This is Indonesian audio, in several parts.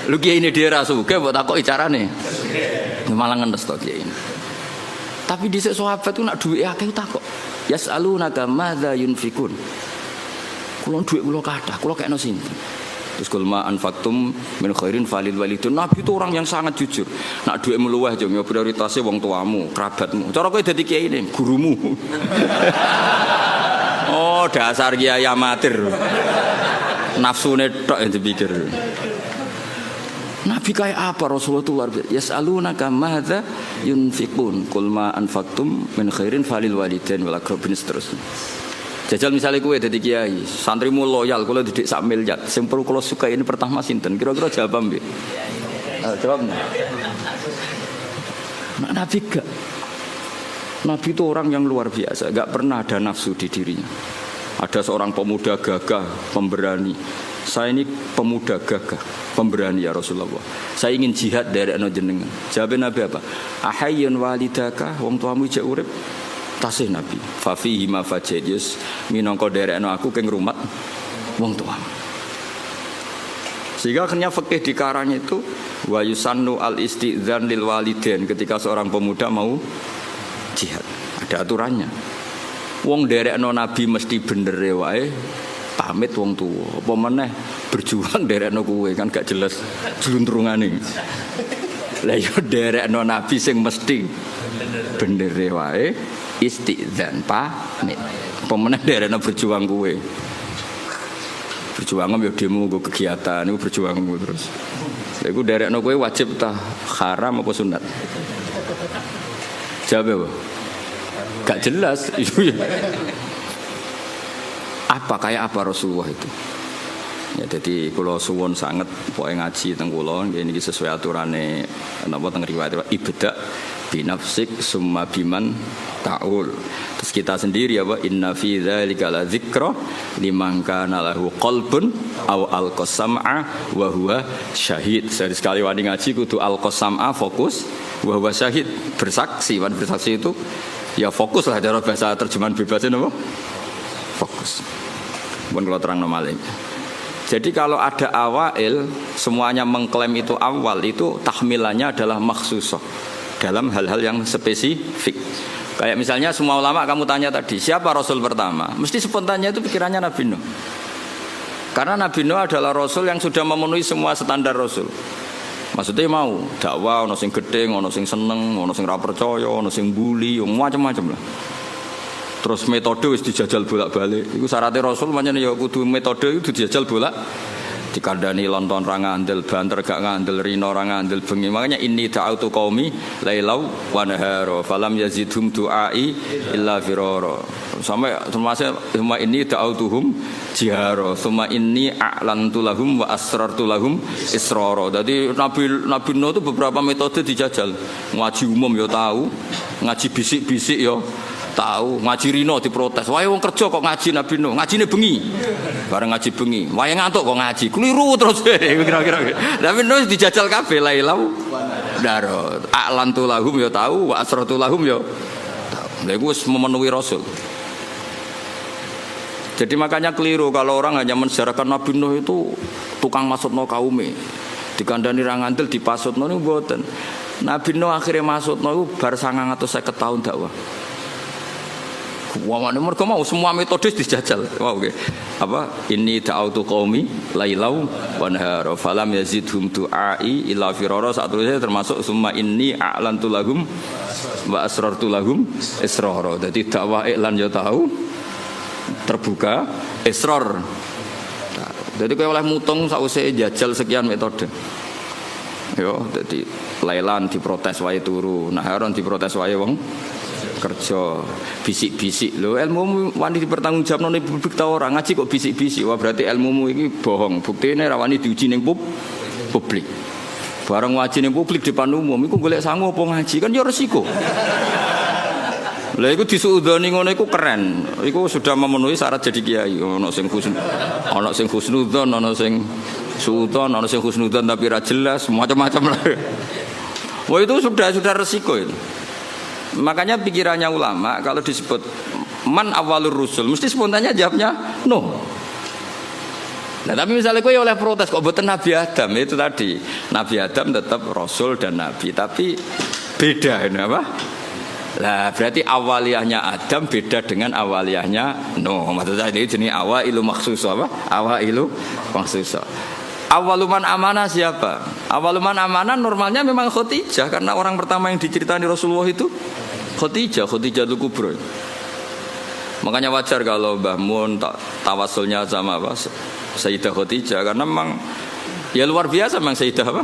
Lu kiai ini dia rasuke buat takoki carane. Malah ngenes to kiai ini. Tapi dhisik sahabat ku nak duwe akeh takok. Yas'alunaka madza yunfikun. Kulo duwe kula kathah, kula kekno sinten. Terus kul ma anfaqtum min khairin falil walidun. Nabi itu orang yang sangat jujur. Nak duwe luweh yo prioritasé wong tuamu, kerabatmu. Cara kowe dadi kiai ini, gurumu. Oh, dasar kiai amatir. Nafsune tok yang dipikir. Nabi kayak apa Rasulullah itu luar biasa. Yas'alunaka madza yunfiqun. Qul ma anfaqtum min khairin falil walidain wal aqrabin seterusnya. Jajal misalnya kowe dadi kiai, santrimu loyal kula didik sak miliar. Sing perlu kula suka ini pertama sinten? Kira-kira jawab mbek. Jawab. Nabi gak. Nabi itu orang yang luar biasa, gak pernah ada nafsu di dirinya. Ada seorang pemuda gagah, pemberani. Saya ini pemuda gagah, pemberani ya Rasulullah. Saya ingin jihad dari jenengan. Jawab Nabi apa? Ahayyun walidaka, wong tuamu jek urip. Tasih Nabi. Fa fihi ma fajidus minangka derekno aku keng rumat wong tuamu. Sehingga akhirnya fikih dikarang itu wa yusannu al istidzan lil walidain ketika seorang pemuda mau jihad. Ada aturannya. Wong derekno Nabi mesti bener wae pamit wong tuwa. Apa meneh berjuang derekno kowe kan gak jelas jluntrungane. Lah yo derekno Nabi sing mesti bener wae istidzan pamit. Apa meneh derekno berjuang kowe. Berjuang yo demo nggo kegiatan iku berjuang terus. Lha iku derekno kowe wajib ta haram apa sunat? Jawab apa? Gak jelas. Apa kayak apa Rasulullah itu? Ya jadi kula suwun sanget pokoke ngaji teng kula nggih niki sesuai aturane napa teng riwayat ibda binafsik summa biman ta'ul. Terus kita sendiri apa inna fi dzalika la dzikra liman kana lahu qalbun aw alqasam'a wa huwa syahid. Sekali wani ngaji kudu alqasam'a fokus wa huwa syahid bersaksi. Wan bersaksi itu ya fokus lah cara bahasa terjemahan bebasnya apa? Fokus. Pun kalau terang normalnya. Jadi kalau ada awail semuanya mengklaim itu awal itu tahmilannya adalah makhsusah dalam hal-hal yang spesifik. Kayak misalnya semua ulama kamu tanya tadi siapa Rasul pertama? Mesti spontannya itu pikirannya Nabi Nuh. Karena Nabi Nuh adalah Rasul yang sudah memenuhi semua standar Rasul. Maksudnya mau dakwah, ono sing gedeng, ono sing seneng, ono sing ra percaya, ono sing bully, macam-macam lah. Terus metode wis dijajal bolak-balik. Iku syaratnya Rasul pancen ya kudu metode itu dijajal bolak. Dikandani lonton ra ngandel, banter gak ngandel, rino ra ngandel bengi. Makanya inni ta'autu qaumi lailau wa nahara falam yazidhum du'ai illa firara. Sampai termasuk summa inni ta'autuhum jihara, summa inni a'lantu lahum wa asrartu lahum israra. Jadi Nabi Nuh itu beberapa metode dijajal. Ngaji umum ya tahu, ngaji bisik-bisik ya tahu, ngaji rino diprotes. Wae wong kerja kok ngaji Nabi Nuh, ngajine bengi. Bareng ngaji bengi, wae ngantuk kok ngaji. Keliru terus kira-kira. Nabi Nuh dijajal kabeh lailau daro. A'lantu lahum ya tahu, wa asrartu lahum ya tahu. Lha iku wis memenuhi Rasul. Jadi makanya keliru kalau orang hanya mensejarahkan Nabi Nuh itu tukang masukno kaume. Dikandani ra ngandel dipasutno niku mboten. Nabi Nuh akhirnya masukno iku bar 950 tahun dakwah. Wah, mereka mau semua metode dijajal. Wow, okay. Apa? Ini da'autu qaumi lailau wa nahara falam yazidhum du'ai illa firara. Saat itu termasuk summa inni a'lantu lahum wa asrartu lahum israra. Jadi dakwah iklan ya tahu terbuka israr. Jadi kowe oleh mutung sakwise jajal sekian metode. Yo, jadi lailan diprotes wae turu, naharon diprotes wae wong kerja, bisik-bisik lho ilmumu wani dipertanggungjawabno ning publik ta ora ngaji kok bisik-bisik wah berarti ilmumu iki bohong buktine ra wani diuji ning publik bareng ngaji ning publik depan umum iku golek sangu apa ngaji kan ya resiko lha iku disuudoni ngono iku keren iku sudah memenuhi syarat jadi kiai ana sing husnudzon ana sing suudzon ana sing husnudzon tapi ra jelas macam-macam lah wah itu sudah resiko itu. Makanya pikirannya ulama kalau disebut man awalur rusul mesti spontannya jawabnya no. Nah, tapi misalnya kowe oleh protes kok mboten Nabi Adam, itu tadi. Nabi Adam tetap rasul dan nabi, tapi beda ini apa? Lah berarti awaliyahnya Adam beda dengan awaliyahnya Nuh. Maksudnya ini jenis awailu maksus apa? Awailu maksus. Awaluman amanah siapa? Awaluman amanah normalnya memang Khadijah, karena orang pertama yang diceritani Rasulullah itu Khadijah Kubra. Makanya wajar kalau Mbah Mun tawasulnya sama apa? Sayyidah Khadijah, karena memang ya luar biasa memang Sayyidah apa?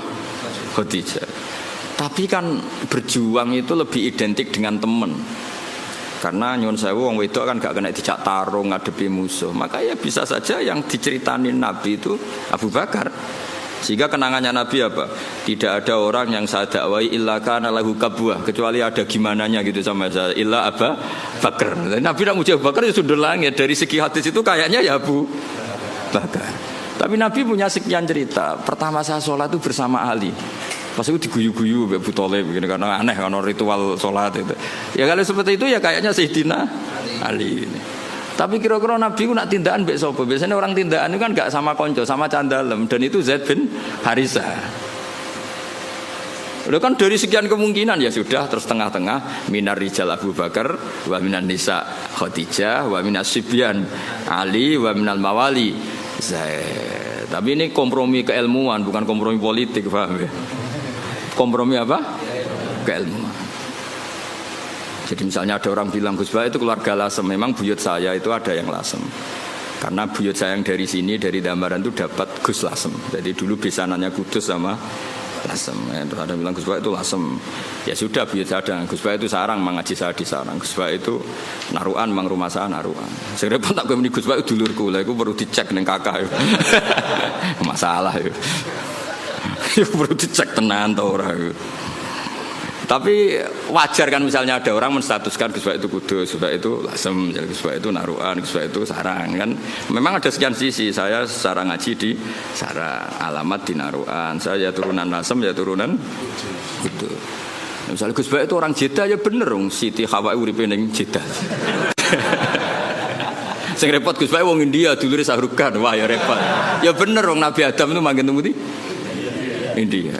Khadijah. Tapi kan berjuang itu lebih identik dengan teman. Karena nyuwun sewu wong wedok kan gak kena dijak tarung ngadepi musuh. Maka ya bisa saja yang diceritanin Nabi itu Abu Bakar. Sehingga kenangannya Nabi apa? Tidak ada orang yang saya dakwai illa kana lahu kabwah, kecuali ada gimananya gitu sama saya. Illa Abu Bakar. Nabi nak muji Abu Bakar ya sudah langit. Dari segi hadis itu kayaknya ya Abu Bakar. Tapi Nabi punya sekian cerita. Pertama saya sholat itu bersama Ali. Pas itu diguyu-guyu Abu Thalib begini, karena aneh karena ritual sholat itu. Ya kalau seperti itu ya kayaknya Sayyidina Ali ini. Tapi kira-kira Nabi itu nak tindakan mbek sapa? Biasanya orang tindakan itu kan gak sama konco, sama candalem, dan itu Zaid bin Harisah. Udah kan dari sekian kemungkinan ya sudah terus tengah-tengah minar rijal Abu Bakar, wa minan nisa Khadijah, wa minas sibyan Ali, wa minal mawali Zaid. Tapi ini kompromi keilmuan, bukan kompromi politik, paham ya? Kompromi apa? Keilmuan. Jadi misalnya ada orang bilang Gus Bah itu keluarga Lasem, memang buyut saya itu ada yang Lasem. Karena buyut saya yang dari sini, dari Dambaran itu dapat Gus Lasem. Jadi dulu besanannya Kudus sama Lasem. Terus ada yang bilang Gus Bah itu Lasem. Ya sudah buyut saya ada. Gus Bah itu Sarang, mengaji saya di Sarang. Gus Bah itu Naruan, memang rumah saya Naruan. Saya repot tak gue meni Gus Bah itu dulurku lah. Itu perlu dicek dengan kakak. Masalah itu. Itu perlu dicek tenan atau orang. Tapi wajar kan misalnya ada orang menstatuskan Gus Bah itu Kudus, Gus Bah itu Lasem, Gus Bah itu Naruan, Gus Bah itu Sarang kan. Memang ada sekian sisi. Saya secara ngaji di Sarang, alamat di Naruan. Saya ya turunan Lasem, ya turunan Kudus. Misalnya Gus Bah itu orang Jeddah ya bener dong. Siti Hawa uripe ning Jeddah. Sing repot Gus Bah wong India dulure Sahrukan. Wah ya repot. Ya bener dong Nabi Adam itu manggen temu di India.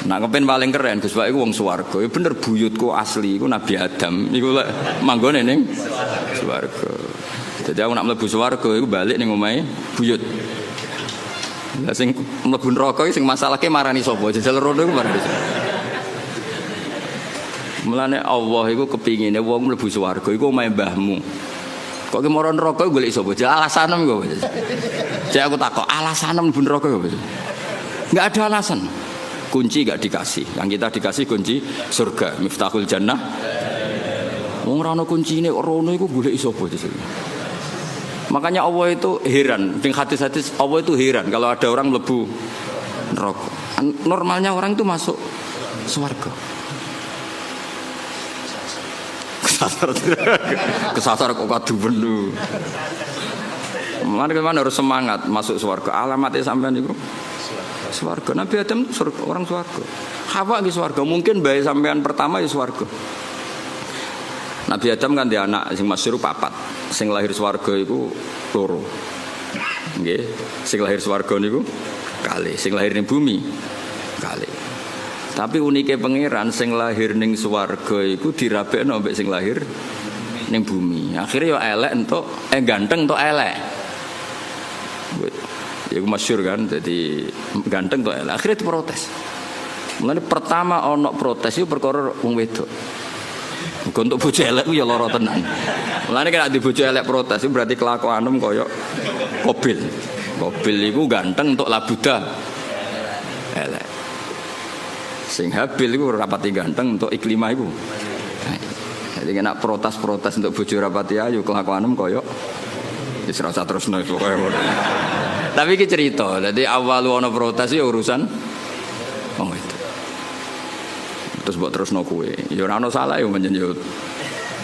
Nah kepen paling keren Gus Bah iku wong swarga. Ya bener buyutku asli iku Nabi Adam. Iku lek manggone ning swarga. Jadi aku nak mlebu swarga iku balik ning omahe buyut. Lah sing mlebu neraka iki sing masalahke marani sapa? Jajal rono iku marani. Mulane Allah iku kepingine wong mlebu swarga iku omahe mbahmu. Kok ki mara neraka golek sapa? Alasanem kok. Jadi aku takok, alasanem mlebu neraka kok. Enggak ada alasan. Kunci gak dikasih, yang kita dikasih kunci surga, miftahul jannah. Wong ora ono kuncine kok rono iku golek sapa di sini. Makanya Allah itu heran, ning hadis-hadis Allah itu heran kalau ada orang mlebu neraka. Normalnya orang itu masuk surga. Kesasar kok kadu benu. Mana harus semangat masuk surga. Alamatnya sampean niku swarga. Nabi Adam itu orang swarga. Hawa di swarga. Mungkin bayi sampean pertama di swarga. Nabi Adam kan dia anak sing masyhur papat. Sing lahir swarga iku loro. Nggih, sing lahir swarga niku kali, sing lahir ning bumi kali. Tapi unike pangeran sing lahir ning swarga iku dirabekno mbek sing lahir ning bumi. Akhirnya ya elek entuk ganteng entuk elek. Ya masyhur kan, jadi ganteng kok elek. Akhirnya diprotes. Mulane pertama ono protes itu perkara wong wedok. Muga untuk bojo elek ku ya lara tenan. Mulane nek di bojo elek protes itu berarti kelakuanem koyo Qabil. Qabil iku ganteng untuk labuda elek. Sing Habil iku rapati ganteng untuk Iklimah iku. Jadi nek protes-protes untuk bojo rapati ayu kelakuanem koyo wis ora usah terusno pokoke. Tapi iki cerita, jadi awal ana protes ya urusan wong itu. Terus mbok terusno kowe. Ya ora ono salah ya menjen yo.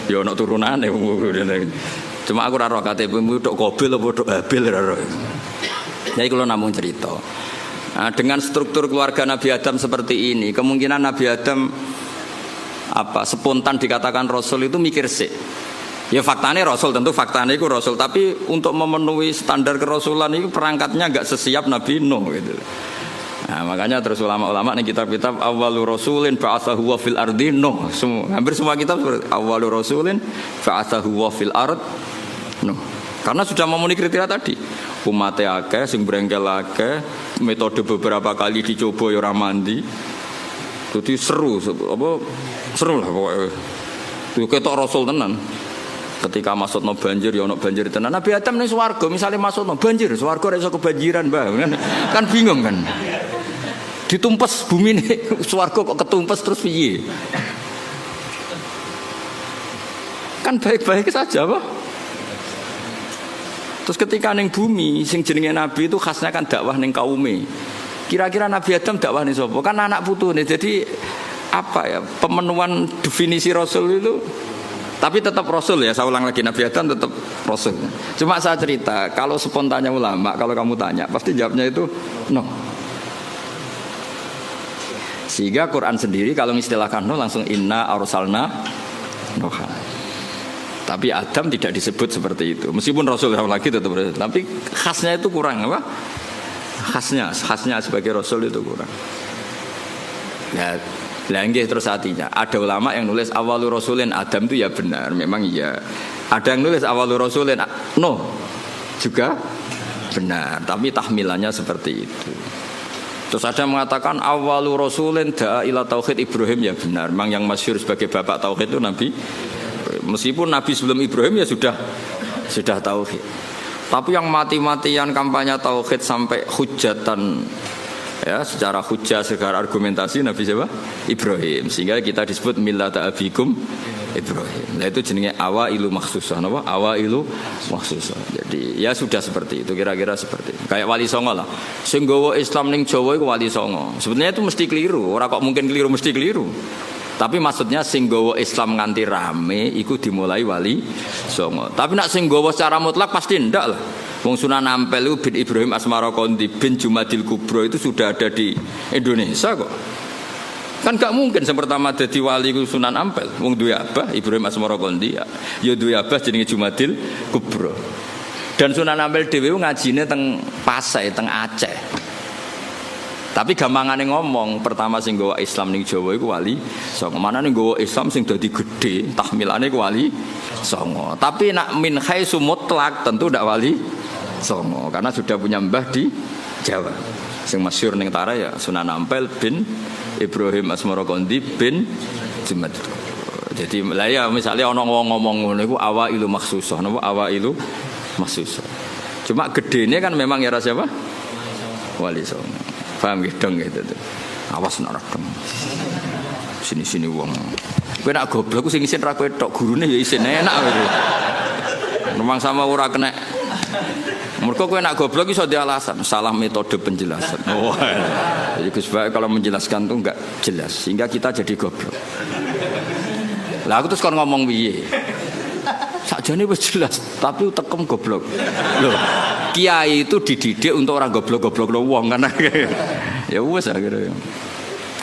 Ya ono turunane. Cuma aku ora ro KTP-mu tok Qabil apa tok Habil ora ro. Jadi kalau namung cerita. Nah, dengan struktur keluarga Nabi Adam seperti ini, kemungkinan Nabi Adam spontan dikatakan Rasul itu mikir sik. Ya faktanya Rasul, tentu faktanya itu Rasul, tapi untuk memenuhi standar kerasulan itu perangkatnya enggak sesiap Nabi Nuh gitu. Nah, makanya terus ulama-ulama nih kitab-kitab awwalu rasulin ba'atsahu wa fil ardi Nuh. Hampir semua kitab seperti awwalu rasulin ba'atsahu wa fil ard Nuh. Karena sudah memenuhi kriteria tadi. Umatnya akeh, sing brengkel akeh, metode beberapa kali dicoba ya ora mandi. Jadi seru lah pokoknya. Itu ketok Rasul tenan. Ketika masukno banjir ya ono banjir tenan. Nabi Adam ning swarga misale masukno banjir, swarga ora iso kebanjiran, Mbah. Kan bingung kan. Ditumpes bumi ini swarga kok ketumpes terus piye? Kan baik-baik saja, Pak. Terus ketika ning bumi sing jenenge nabi itu khasnya kan dakwah ning kaume. Kira-kira Nabi Adam dakwah ning sapa? Kan anak putune. Jadi apa ya? Pemenuhan definisi Rasul itu. Tapi tetap Rasul ya, saya ulang lagi, Nabi Adam tetap Rasul. Cuma saya cerita, kalau spontannya ulama, kalau kamu tanya, pasti jawabnya itu no. Sehingga Quran sendiri kalau mengistilahkan no langsung inna arsalna Nuha. Tapi Adam tidak disebut seperti itu. Meskipun Rasul lagi tetap Rasul, tapi khasnya itu kurang apa? Khasnya sebagai Rasul itu kurang. Ya. Langgih terus artinya ada ulama yang nulis awalu rasulin Adam itu ya benar, memang iya. Ada yang nulis awalu rasulin no juga benar, tapi tahmilannya seperti itu. Terus ada yang mengatakan awalu rasulin da'a ila tauhid Ibrahim ya benar, memang yang masyhur sebagai bapak tauhid itu Nabi. Meskipun Nabi sebelum Ibrahim ya sudah tauhid. Tapi yang mati-matian kampanye tauhid sampai hujatan ya secara hujah secara argumentasi Nabi siapa? Ibrahim. Sehingga kita disebut millata abikum Ibrahim. Nah itu jenenge awailu makhsusah, napa? Awailu makhsusah. Jadi ya sudah seperti itu, kira-kira seperti itu. Kayak Wali Songo lah. Sing nggawa Islam ning Jawa iku Wali Songo. Sebenarnya itu mesti keliru, ora kok mungkin keliru, mesti keliru. Tapi maksudnya sing nggawa Islam nganti rame iku dimulai Wali Songo. Tapi nak sing nggawa secara mutlak pasti ndak lah. Wong Sunan Ampel itu bin Ibrahim Asmara Kondi bin Jumadil Kubro itu sudah ada di Indonesia kok. Kan gak mungkin yang pertama jadi wali Sunan Ampel. Wong duwe abah Ibrahim Asmara Kondi ya duwe abah jenenge Jumadil Kubro. Dan Sunan Ampel dhewe ngajine teng Pasai, teng Aceh. Tapi gampangane ngomong, pertama sing nggawa Islam ning Jawa iku Wali Songo. Manane nggawa Islam sing dadi gedhe, tahmilane iku Wali Songo. Tapi nak min haitsu mutlak tentu ndak Wali Songo karena sudah punya mbah di Jawa. Sing masyhur ning Tara ya Sunan Ampel bin Ibrahim Asmara Kondi bin Jumat. Jadi lah ya misalnya ana wong ngomong ngono iku awailu makhsusah, napa awailu makhsusah. Cuma gedene kan memang ya siapa? Wali Songo. Paham gitu dong gitu tuh. Awas nak rekam. Sini-sini wong. Kowe nak goblok ku sing isin ra kowe tok, gurune ya isin enak gitu. Memang sama ora kena. Mergo kowe nak goblok iso di alasan, salah metode penjelasan. Oh. Jadi Gus Bae kalau menjelaskan tuh enggak jelas sehingga kita jadi goblok. Lah aku terus kon ngomong piye? Sakjane wis jelas, tapi utekem goblok. Loh, kiai itu dididik untuk orang goblok-goblok lo wong kan. Ya wis akhire.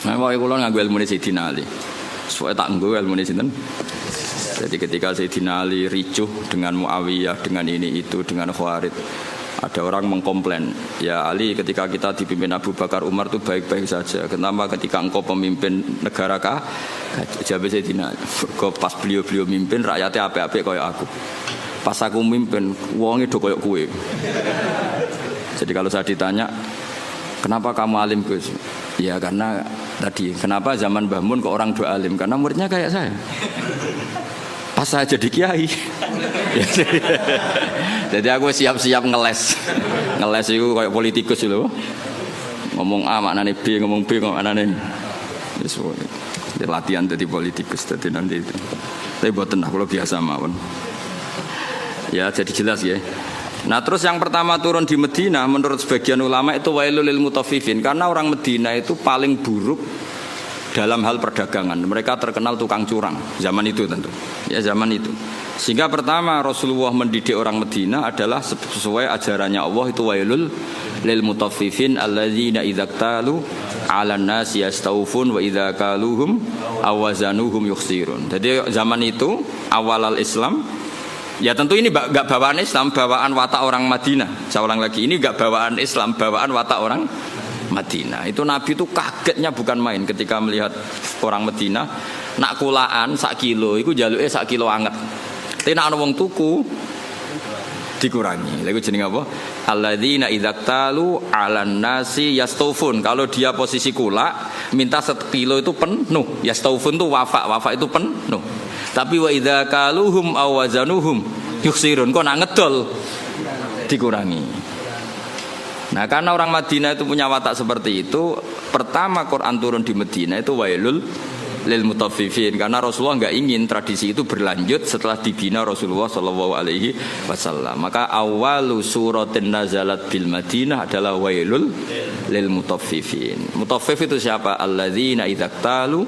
Nah, wae kula nganggo ilmune Sayyidina Ali. Soale tak nggo ilmune sinten? Jadi ketika Sayyidina Ali ricuh dengan Muawiyah, dengan ini itu, dengan Khawarij, ada orang mengkomplain, ya Ali ketika kita dipimpin Abu Bakar Umar itu baik-baik saja. Kenapa ketika engkau pemimpin negara kah? Jawab Sayyidina Ali, pas beliau mimpin rakyatnya apik-apik kayak aku. Pas aku mimpin, wonge do kayak kue. Jadi kalau saya ditanya, kenapa kamu alim Gus? Ya karena tadi, kenapa zaman Mbah Mun kok orang do alim? Karena muridnya kayak saya. Pas saya jadi kiai. Jadi aku siap-siap ngeles itu kayak politikus loh. Ngomong A maknane B, ngomong B maknane. Wis latihan jadi politikus tadi nanti itu. Tapi boten lah kalau biasa mawon. Ya jadi jelas ya. Nah terus yang pertama turun di Medina menurut sebagian ulama itu wailul lil mutaffifin karena orang Medina itu paling buruk dalam hal perdagangan. Mereka terkenal tukang curang zaman itu tentu. Ya zaman itu. Sehingga pertama Rasulullah mendidik orang Medina adalah sesuai ajarannya Allah itu wailul lil mutaffifin alladzina idza qtalu 'alan nasi yastawfun wa idza kaluhum awazanuhum yukhsirun. Jadi zaman itu awal al-Islam Ya tentu ini enggak bawaan Islam, bawaan watak orang Madinah. Saya ulang lagi, ini enggak bawaan Islam, bawaan watak orang Madinah. Itu Nabi itu kagetnya bukan main ketika melihat orang Madinah nak kulaan sak kilo, itu jaluke sak kilo anget. Tapi nak ana wong tuku dikurangi. Lha iku jenenge apa? Alladzina idzaktalu 'alan nasi yastaufun. Kalau dia posisi kula, minta 1 kilo itu penuh. Yastaufun itu wafa itu penuh. Tapi wa idza kaluhum aw wazanuhum yuksirun, kok nak ngedol dikurangi. Nah, karena orang Madinah itu punya watak seperti itu, pertama Quran turun di Madinah itu wailul lil mutaffifin, karena Rasulullah enggak ingin tradisi itu berlanjut setelah dibina Rasulullah sallallahu alaihi wasallam. Maka awalu suratin nazalat bil Madinah adalah wailul lil mutaffifin. Mutaffif itu siapa? Alladzina idzaktalu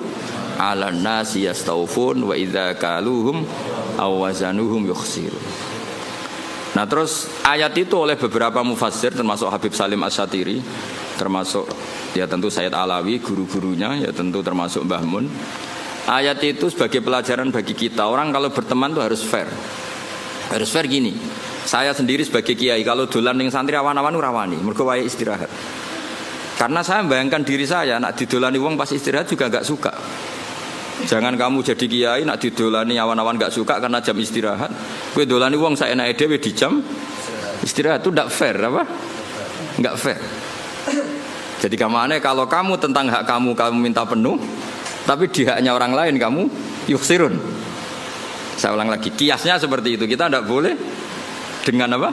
'alan nasi yastaufun wa idza kaluhum aw wazanuhum yukhsirun. Nah, terus ayat itu oleh beberapa mufassir termasuk Habib Salim Asy-Syatiri, termasuk ya tentu Sayyid Alawi, guru-gurunya, ya tentu termasuk Mbah Mun. Ayat itu sebagai pelajaran bagi kita, orang kalau berteman itu harus fair. Harus fair gini. Saya sendiri sebagai kiai kalau dolan ning santri awan-awan rawani, mergo wae istirahat. Karena saya membayangkan diri saya nak didolani wong pas istirahat juga enggak suka. Jangan kamu jadi kiai nak didolani awan-awan enggak suka karena jam istirahat. Kowe dolani wong saenake dhewe di jam istirahat, itu enggak fair apa? Enggak fair. Jadi kamane kalau kamu tentang hak kamu minta penuh, tapi di haknya orang lain kamu yuksirun. Saya ulang lagi, kiasnya seperti itu. Kita tidak boleh dengan apa?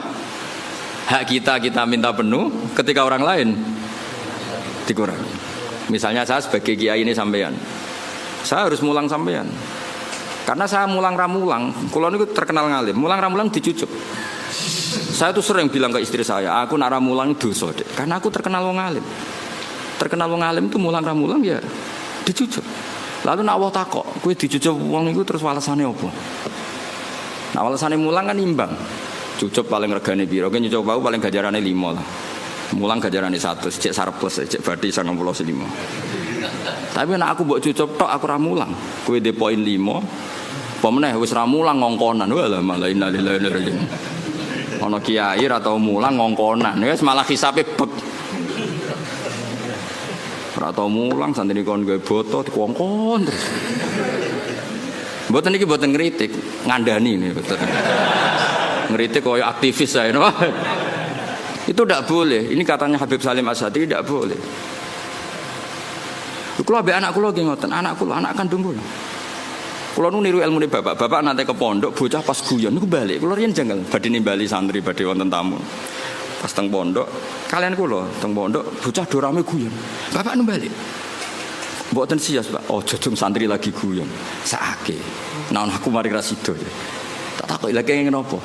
Hak kita minta penuh, ketika orang lain dikurangi. Misalnya saya sebagai kiai ini sampean, saya harus mulang sampean. Karena saya mulang ramulang, kalau itu terkenal ngalim, mulang ramulang dicucuk. Saya tuh sering bilang ke istri saya, aku nak ramulang dosa dek, karena aku terkenal wong alim. Terkenal wong alim itu mulang ramulang ya dicucuk. Lalu nak Allah takok, kowe dicucuk wong iku terus walasane apa? Nah, walasane mulang kan imbang. Cucuk paling regane piro? Kowe nyucuk bau paling gajarane 5 lah. Mulang gajarane 100, cek surplus, cek badhe 95. Tapi nek aku mbok cucup tok aku ra mulang. Kowe de poin 5. Apa meneh wis ra mulang ngongkonan. Walah malah innalillahi wa inna ilaihi raji'un. Ana kiai ra tau mulang ngongkonan. Wis malah hisabe bek. Ora tau mulang santri kon gawe boto dikongkon terus. Mboten iki mboten ngritik, ngandani nih betul. Ngritik koyo aktivis saya. Itu tidak boleh. Ini katanya Habib Salim Asy-Syatiri tidak boleh. Kulo ambek anak kulo nggih ngoten, anak kandung kulo. Kulo nu niru ilmune bapak. Bapak nate ke pondok, bocah pas guyon niku balik. Kulo riyen janggal badhe nimbali santri badhe wonten tamu. Pas teng pondok, kalian kulo teng pondok bocah do rame guyon. Bapak nu balik. Mboten sias, Pak. Oh, jojong santri lagi guyon. Sakake. Nah, aku mari ra sida. Tak takoki lagi ngenopo.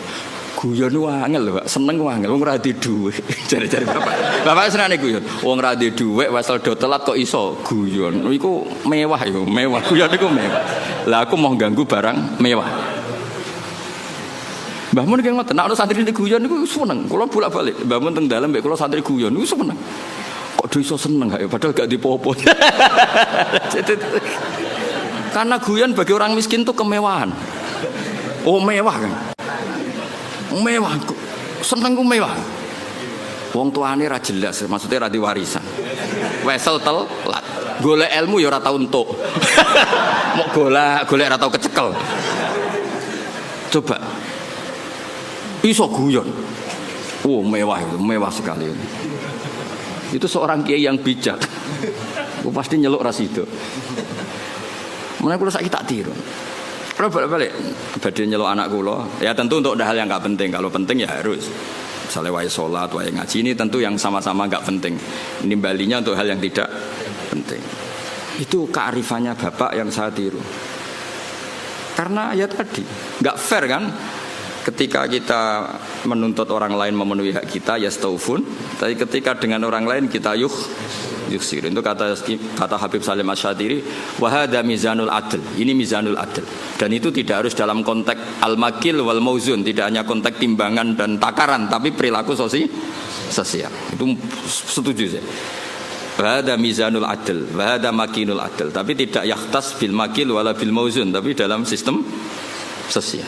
Guyon wangel lho, Pak. Seneng wangel wong ora di dhuwit. Jare-jare bapak. Bapak senane guyon. Wong ora di dhuwit wesel do telat kok iso guyon. Iku mewah yo, mewah. Guyon iku mewah. Lah aku mau ganggu barang mewah. Mbah Mun ki ngoten, nek ana santri guyon niku seneng. Kula bolak-balik. Mbah Mun teng dalem mbek kula santri guyon niku seneng. Kok do iso seneng gak ya padahal gak dipopo. Karena guyon bagi orang miskin itu kemewahan. Oh, mewah kan. Mewah, seneng ku mewah. Wong tuane ra jelas, maksudnya ra diwarisan. Wesel telat. Golek ilmu ya ora tau entuk. Mok golek ra tau kecekel. Coba. Iso guyon. Oh, mewah sekali. Itu seorang kiai yang bijak. Pasti nyeluk rasido. Mulai kula saiki tak tiru. Kalau balik badhe nyeluk anak kula, ya tentu untuk hal yang enggak penting. Kalau penting ya harus. Misalnya wae salat, wae ngaji ini tentu yang sama-sama enggak penting. Nimbalinya untuk hal yang tidak penting. Itu kearifannya bapak yang saya tiru. Karena ya tadi enggak fair kan? Ketika kita menuntut orang lain memenuhi hak kita, ya yastaufun. Tapi ketika dengan orang lain kita yuksir. Itu kata Habib Salim Asy-Syatiri, wa hadza mizanul adl. Ini mizanul adl. Dan itu tidak harus dalam konteks al-makil wal mauzun, tidak hanya konteks timbangan dan takaran, tapi perilaku sosial. Itu setuju saya. Wa hadza mizanul adl, wa hadza makinul adl. Tapi tidak yakhtas bil makil wala bil mauzun, tapi dalam sistem sosial.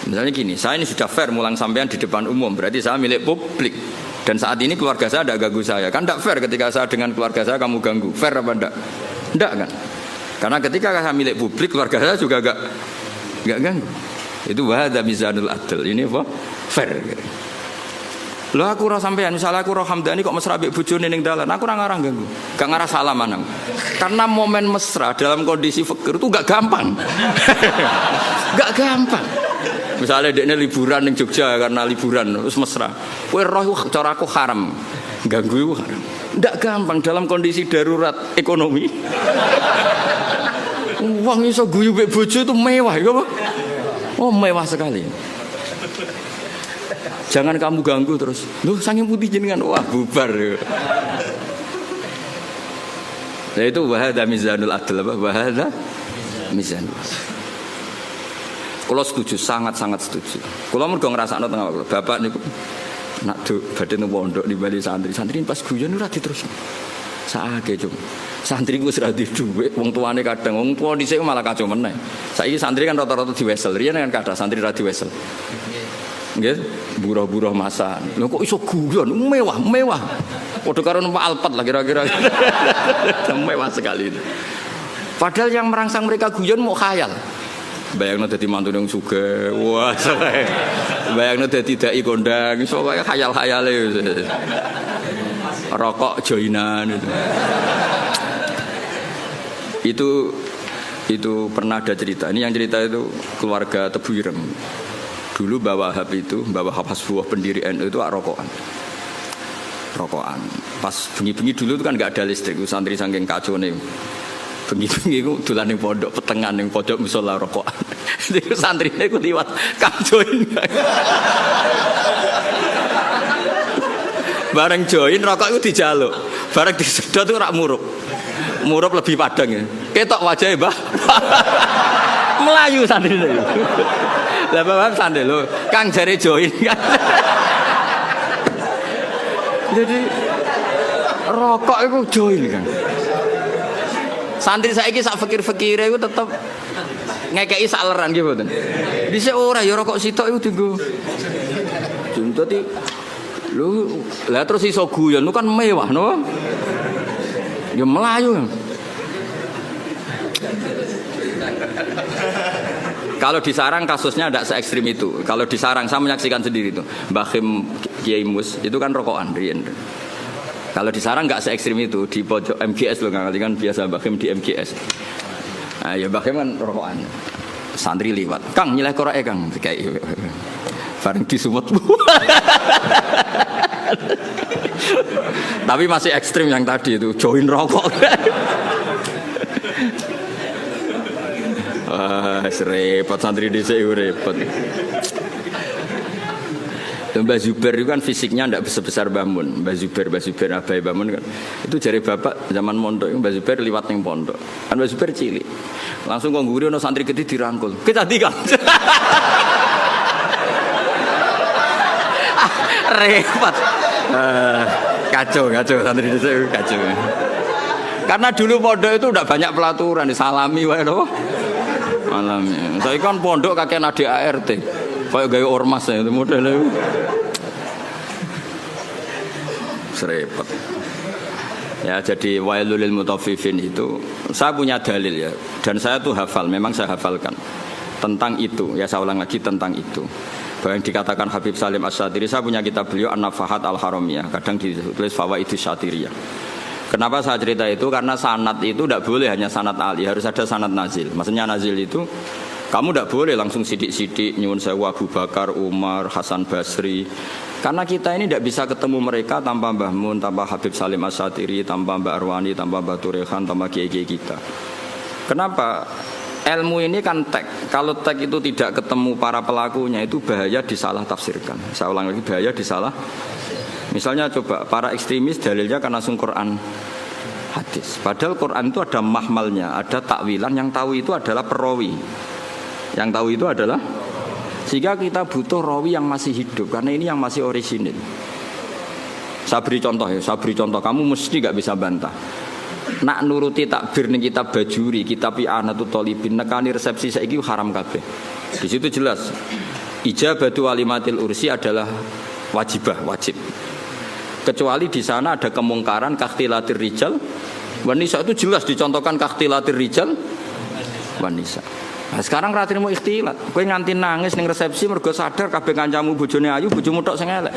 Misalnya gini, saya ini sudah fair mulang sampean di depan umum, berarti saya milik publik. Dan saat ini keluarga saya tidak ganggu saya. Kan tidak fair ketika saya dengan keluarga saya kamu ganggu. Fair apa enggak? Enggak kan? Karena ketika saya milik publik, keluarga saya juga enggak ganggu. Itu wahada mizanul adl. Ini apa? Fair. Lah aku ora sampean, misalnya aku roh Hamdani kok mesra mbek bojone ning dalan, aku ora ngarang ganggu. Gak ngarah salaman aku. Karena momen mesra dalam kondisi fakir itu gak gampang. Gak gampang. Misalnya dekne liburan ning Jogja karena liburan terus mesra. Kowe roh cara aku haram. Ganggu iku haram. Ndak gampang dalam kondisi darurat ekonomi. Wong iso guyu mbek bojo itu mewah ya apa? Oh, mewah sekali. Jangan kamu ganggu terus. Loh, saking putih jenengan. Wah, bubar. Nah itu wahada mizanul adl apa? Wahada mizanul. Kalau setuju, sangat-sangat setuju. Kalau mergo ngrasakno tengah waktu. Bapak niku nak badhe nang pondok di Bali santri pas guyon ora diterusno. Saake cum. Santri ku wis ra duwe dhuwit, wong tuane kadang wong tuwa dhisik malah kacau meneh. Saiki santri kan rata-rata diwesel. Riyen kan kathah santri ra diwesel. Nggih, buruh-buruh masa. Lho kok iso guyon mewah. Padha karo numpak Alphard lah kira-kira. Mewah sekali itu. Padahal yang merangsang mereka guyon mau khayal. Bayangno dadi mantune wong sugih. Wah, bayangno dadi dai kondang, iso kaya khayal-khayale. Rokok joinan itu pernah ada cerita. Ini yang cerita itu keluarga Tebu Ireng. Dulu Mbah Wahab itu, Mbah Wahab Hasbuah pendiri NU itu rokokan. Pas bengi-bengi dulu itu kan enggak ada listrik, santri saking kacone. Bengi-bengi itu dolan ning pondok petengan ning pojok musala rokokan. Itu santrine ku liwat Kang join. Bareng join rokok itu dijaluk. Bareng disedot itu rak murup. Murup lebih padang ya. Ketok wajahnya Mbah. Melayu santrine. Lah Bapak sandel lho, Kang jare join kan. Jadi rokok itu join kan. Santri saiki sak fikir-fikire iku tetep ngekeki saleran nggih mboten. Dhisik ora ya rokok sitok iku dienggo. Dadi lho lah terus iso guyon kan mewah no. Ya melayu. Kalau di Sarang kasusnya tidak se-ekstrim itu. Kalau di Sarang saya menyaksikan sendiri itu. Mbah Khim Kiai Mus itu kan rokokan riyen. Kalau di Sarang nggak se-ekstrim itu, di pojok MGS loh kan biasa Mbah Khim di MGS. Nah, ya Mbah Khim kan rokokan. Santri liwat. Kang nyileh korake Kang kayak bareng disumut. Tapi masih ekstrim yang tadi itu join rokok. Repot santri dhisik repot. Mbah Zubair itu kan fisiknya tidak sebesar Mbah Mun. Mbah Zubair abai Mbah Mun kan. Itu jari bapak zaman mondok Mbah Zubair liwat ning pondok. Kan Mbah Zubair cilik. Langsung kok ngguri ono santri gede dirangkul. Kecadi kan. Repot. Kacau santri dhisik kacau. Karena dulu pondok itu udah banyak pelaturan disalami wae lho. Malamnya. Saya kan pondok kakek adik ART. Kayak gaya ormas ya itu modelnya. Serempet. Ya jadi wailul lil mutaffifin itu saya punya dalil ya dan saya tuh hafal, memang saya hafalkan tentang itu. Ya saya ulang lagi tentang itu. Bahwa yang dikatakan Habib Salim Asy-Syatiri, saya punya kitab beliau An-Nafahat Al-Haramiyah, kadang ditulis Fawaidus Syatiriyah. Kenapa saya cerita itu? Karena sanad itu tidak boleh hanya sanad ali, harus ada sanad nazil. Maksudnya nazil itu kamu tidak boleh langsung sidik-sidik nyuwun sewu Abu Bakar, Umar, Hasan Basri. Karena kita ini tidak bisa ketemu mereka tanpa Mbah Mun, tanpa Habib Salim Asy-Syatiri, tanpa Mbak Arwani, tanpa Mbah Turehan, tanpa kiai-kiai kita. Kenapa? Ilmu ini kan tek. Kalau tek itu tidak ketemu para pelakunya itu bahaya disalah tafsirkan. Saya ulang lagi, bahaya disalah. Misalnya coba para ekstremis dalilnya karena langsung Quran hadis. Padahal Quran itu ada mahmalnya, ada takwilan, yang tahu itu adalah perawi. Yang tahu itu adalah, sehingga kita butuh rawi yang masih hidup karena ini yang masih orisinil. Saya beri contoh, kamu mesti gak bisa bantah. Nak nuruti takbir ning kitab Bajuri, kitab I'anatul Thalibin, nekani resepsi saiki haram kabeh. Di situ jelas ijabatu walimatil ursi adalah wajib. Kecuali di sana ada kemungkaran kakhtilatir rijal wanisa, itu jelas dicontohkan kakhtilatir rijal wanisa. Nah, sekarang ratine mau ikhtilat, kowe nganti nangis ning resepsi mergo sadar kabeh kancamu bojone ayu, bojomu tok sing elek.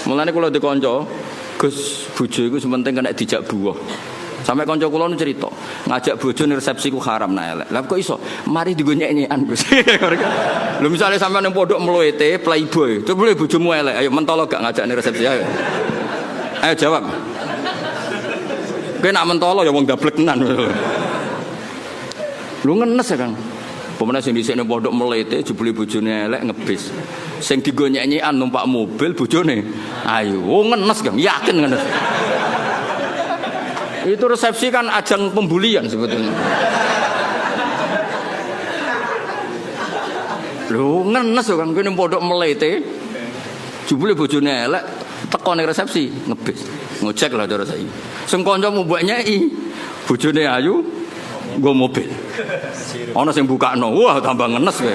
Mulane kula dikonco, Gus, bojo iku sementing kena dijak buah. Sampai kanca kula nu cerita, ngajak bojo ning resepsi ku haram nek elek. Lah kok iso? Mari digo nyek-nyekan, Gus. Lho misale sampean ning pondok mluwete playboy, coba bojomu elek, ayo mentolo gak ngajak ning resepsi ayo. Ayo jawab. Kowe nak mentolo ya wong dablek tenan. Lu ngenes ya Kang. Pemene sing dhisik ning pondok mlete jebule bojone elek ngebis. Sing digo nyek-nyekan numpak mobil bojone. Ayo, ngenes Kang, yakin ngenes. Itu resepsi kan ajang pembulian sebetulnya. Lho ngenes Kang, kene pondok mlete. Jebule bojone elek teko ning resepsi ngebis. Ngojek lah cara saiki. Sing kancamu mbok nyeki bojone ayu nggo mobil. Ana sing bukakno, wah tambah ngenes kowe.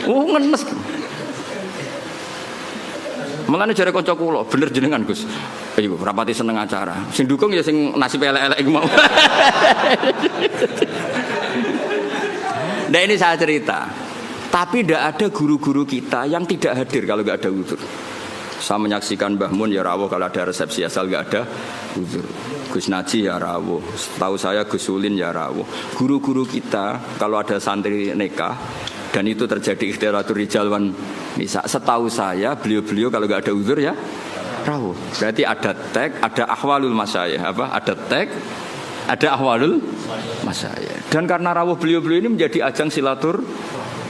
Ngenes. Mulane jare kanca kula, bener jenengan Gus. Ayo rapati seneng acara. Sing dukung ya sing nasib elek-elek iku mau. Nah ini saya cerita. Tapi tidak ada guru-guru kita yang tidak hadir kalau nggak ada uzur. Saya menyaksikan Mbah Mun ya rawuh kalau ada resepsi asal nggak ada uzur. Gus Naji ya rawuh. Tahu saya Gus Ulin ya rawuh. Guru-guru kita kalau ada santri nikah dan itu terjadi ikhtiratur rijal wan nisa. Setahu saya beliau-beliau kalau nggak ada uzur ya rawuh. Berarti ada tag, ada ahwalul masyayikh, apa? Ada tag, ada ahwalul masyayikh. Dan karena rawuh beliau-beliau ini menjadi ajang silatur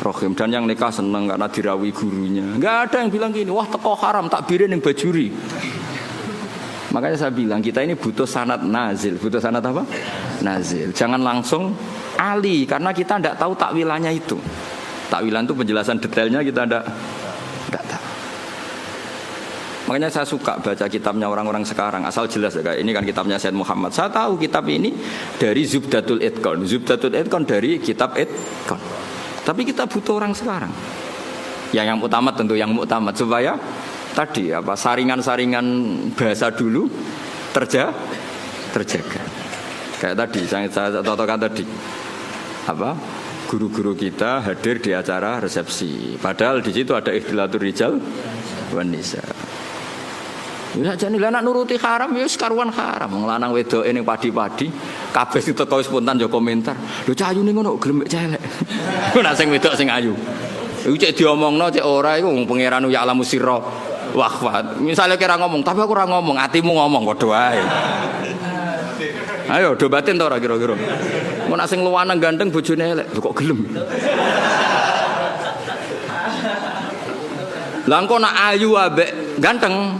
rohim, dan yang nikah seneng karena dirawi gurunya. Enggak ada yang bilang gini, wah teko haram takbirin yang bajuri. Makanya saya bilang kita ini butuh sanad nazil. Butuh sanad apa? Nazil. Jangan langsung ali, karena kita tidak tahu takwilannya itu. Takwilan itu penjelasan detailnya kita tidak tahu. Makanya saya suka baca kitabnya orang-orang sekarang, asal jelas ya, ini kan kitabnya Said Muhammad. Saya tahu kitab ini dari Zubdatul Itqan. Zubdatul Itqan dari kitab Itqan. Tapi kita butuh orang sekarang. Yang utama tentu yang muktamad supaya tadi apa saringan-saringan bahasa dulu terjaga. Kayak tadi saya contohkan tadi. Apa? Guru-guru kita hadir di acara resepsi. Padahal di situ ada ikhtilatur rijal wan nisa. Ya jane lah nak nuruti haram ya karuan haram. Wong lanang wedoke ning padi-padi kabeh teko spontan yo komentar. Lho cayune ngono gelem celek. Nek sing wedok sing ayu. Iku cek diomongno cek ora iku wong pangeran ya alamu sirra. Wah, misale kira ngomong, tapi aku ora ngomong, atimu ngomong padha wae. Ayo do batin to ora kira-kira. Mun nek sing luwanang ganteng bojone elek, kok gelem. Lah engko nek ayu ambek ganteng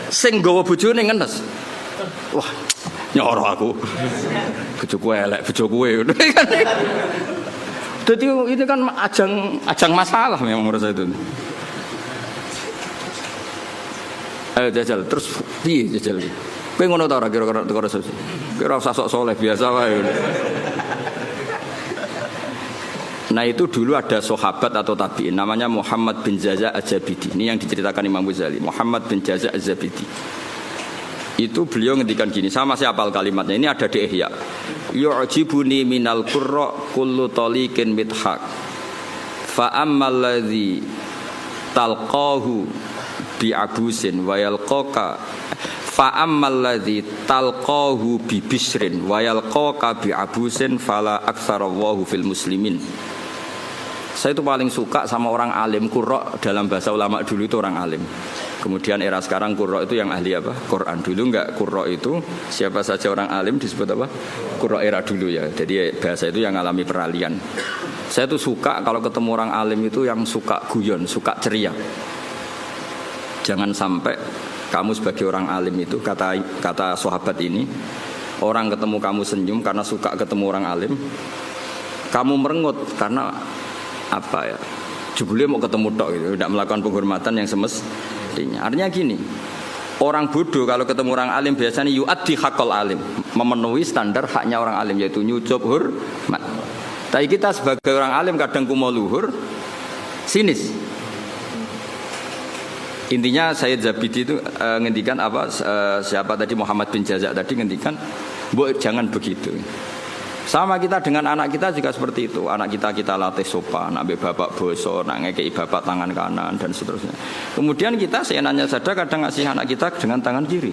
sing nggawa bojone ngenes. Wah, nyoro aku. Bojoku elek, bojoku kowe. Jadi ini kan ajang masalah memang menurut saya itu. Ayo jajal, terus piye jajal iki? Kowe ngono ta ora kira-kira teko resepsi? Kira usah sok soleh biasa wae. Nah itu dulu ada sahabat atau tabi'in namanya Muhammad bin Jaza' Az-Zabidi. Ini yang diceritakan Imam Ghazali. Muhammad bin Jaza' Az-Zabidi. Itu beliau ngendikan gini, sama masih hafal kalimatnya. Ini ada di Ihya. Yu'jibuni minal qurra kullu taliqin mithaq. Fa ammal ladzi talqahu bi abusin wa yalqaka fa ammal ladzi talqahu bi bisrin wa yalqaka bi abusin fala aktsarallahu fil muslimin. Saya itu paling suka sama orang alim. Qurra dalam bahasa ulama dulu itu orang alim. Kemudian era sekarang qurra itu yang ahli apa? Quran. Dulu enggak, qurra itu siapa saja orang alim disebut apa? Qurra era dulu ya. Jadi bahasa itu yang alami peralihan. Saya tuh suka kalau ketemu orang alim itu yang suka guyon, suka ceria. Jangan sampai kamu sebagai orang alim itu kata sahabat ini, orang ketemu kamu senyum karena suka ketemu orang alim. Kamu merengut karena apa ya? Jebule mau ketemu tok gitu, tidak melakukan penghormatan yang semestinya. Artinya gini, orang bodoh kalau ketemu orang alim biasanya yu'addi haqqal alim, memenuhi standar haknya orang alim yaitu nyucup hormat. Tapi kita sebagai orang alim kadang kumo luhur, sinis. Intinya Sayyid Zabidi itu ngendikan apa? Siapa tadi Muhammad bin Jazak tadi ngendikan, "Mbok jangan begitu." Sama kita dengan anak kita juga seperti itu. Anak kita latih sopan, ambil bapak boso, nak ngekei bapak tangan kanan dan seterusnya. Kemudian kita seenaknya saja kadang ngasih anak kita dengan tangan kiri.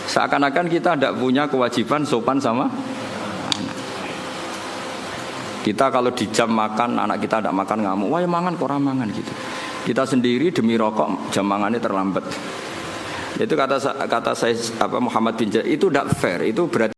Seakan-akan kita tidak punya kewajiban sopan sama anak. Kita kalau di jam makan, anak kita tidak makan ngamuk, wah ya mangan kok mangan gitu. Kita sendiri demi rokok jam makannya terlambat. Itu kata saya Muhammad bin Jazak itu tidak fair. Itu berarti